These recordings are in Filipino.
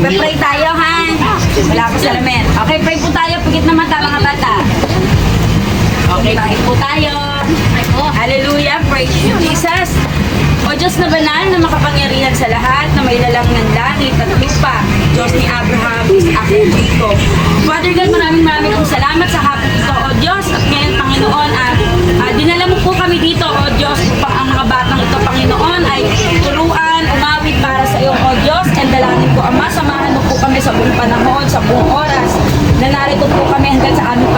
Magpa-pray tayo, ha? Wala ko salamin. Okay, pray po tayo. Pagit na mata, mga bata. Okay, pray po tayo. Hallelujah, praise you, Jesus. O Diyos na banal na makapangyarihan sa lahat, na may lalang ng langit at lupa, Diyos ni Abraham, Isaac, at Jacob. Father God, maraming pong salamat sa hapon ito, O Diyos, at ngayon, Panginoon, dinala mo po kami dito, O Diyos, upang ang mga batang ito, Panginoon, ay turuan, umawit para sa iyo, O Diyos, and dalangin ko, Ama, samahan mo po kami sa buong panahon, sa buong oras, na narito po kami hanggang sa aming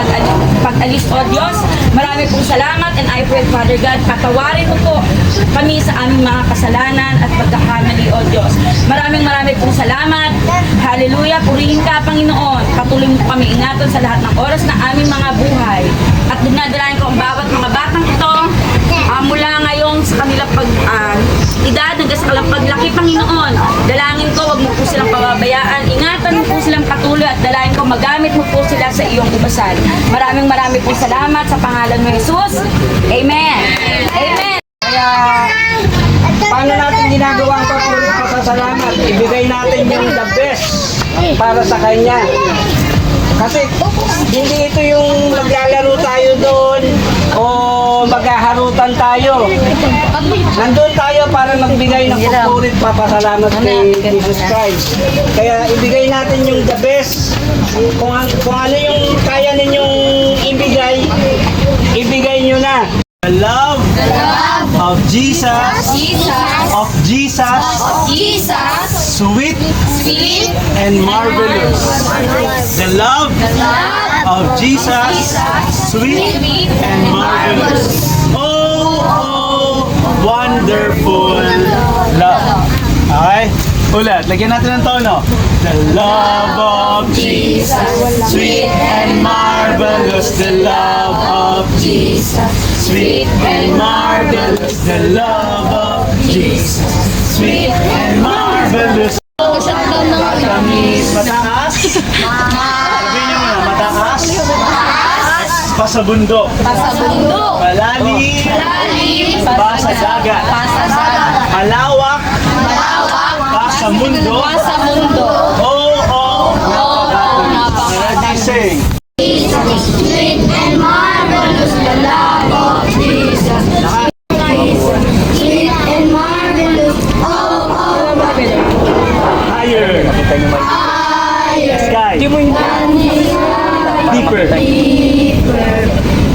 pag-alis, O Diyos. Marami pong salamat, and I pray, Father God, patawarin mo po kami sa aming mga kasalanan at pagkakamali, O Diyos. Maraming pong salamat. Hallelujah. Purihin ka, Panginoon. Patuloy mo kami ingatan sa lahat ng oras na aming mga buhay. At dinadalayan ko ang bawat mga batang ito mula ngayon sa kanilang edad hanggang sa kanilang paglaki, Panginoon. Dalangin ko, wag mo po silang pababayaan. Ingatan mo po silang patuloy at dalangin ko, magamit mo po sila sa iyong ibasan. Maraming pong salamat sa pangalan mo, Jesus. Amen. Amen. Kaya, paano natin ginagawa ang papuri pasasalamat? Ibigay natin yung the best para sa Kanya. Kasi, hindi ito yung maglalaro tayo doon o maghaharutan tayo. Nandun tayo para magbigay ng papuri at papasalamat kay Jesus Christ. Kaya, ibigay natin yung the best. Kung ano yung kaya ninyong ibigay nyo na. The love of Jesus, sweet and marvelous. The love of Jesus, sweet and marvelous. Oh, wonderful love. Okay? Ulit, lagyan natin ng tono. The love of Jesus, sweet and marvelous. The love of Jesus, sweet and marvelous. The love of Jesus, sweet and marvelous. Matamis, mataas. Sabihin niyo muna, mataas. Pasabundok. Malalim. Pasadagat. Malawak. Sa mundo. Oo. Ready, sing. Sweet and marvelous, the love of Jesus. Sweet and marvelous, Higher. higher Sky. Deeper.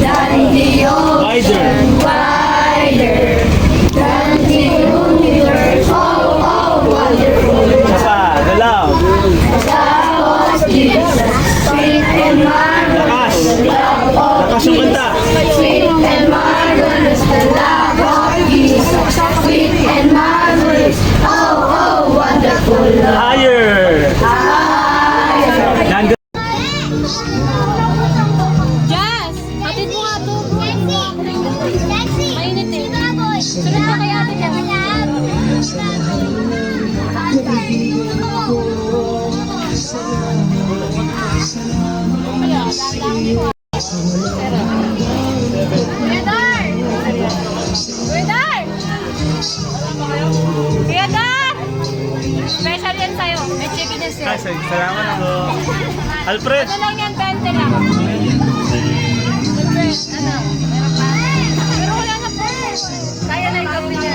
than the ocean, wider than the universe. Oh, wonderful. The love. Jesus, sweet and marvelous, the love of Lakas yung kanta. Sweet and marvelous, the love of Jesus. Sweet and marvelous, oh, wonderful love. Higher. Nandun. Jazz! Atid mo nga to. Mainit eh. Sunod ka kay ate Jazz. Kuya Dar! Special yan sa'yo. May chicken yan sa'yo. Salamat po. Alfred. Ano lang yan, 20 lang. Alfred, ano? Meron pa? Pero wala na po. Kaya na yung kape niya.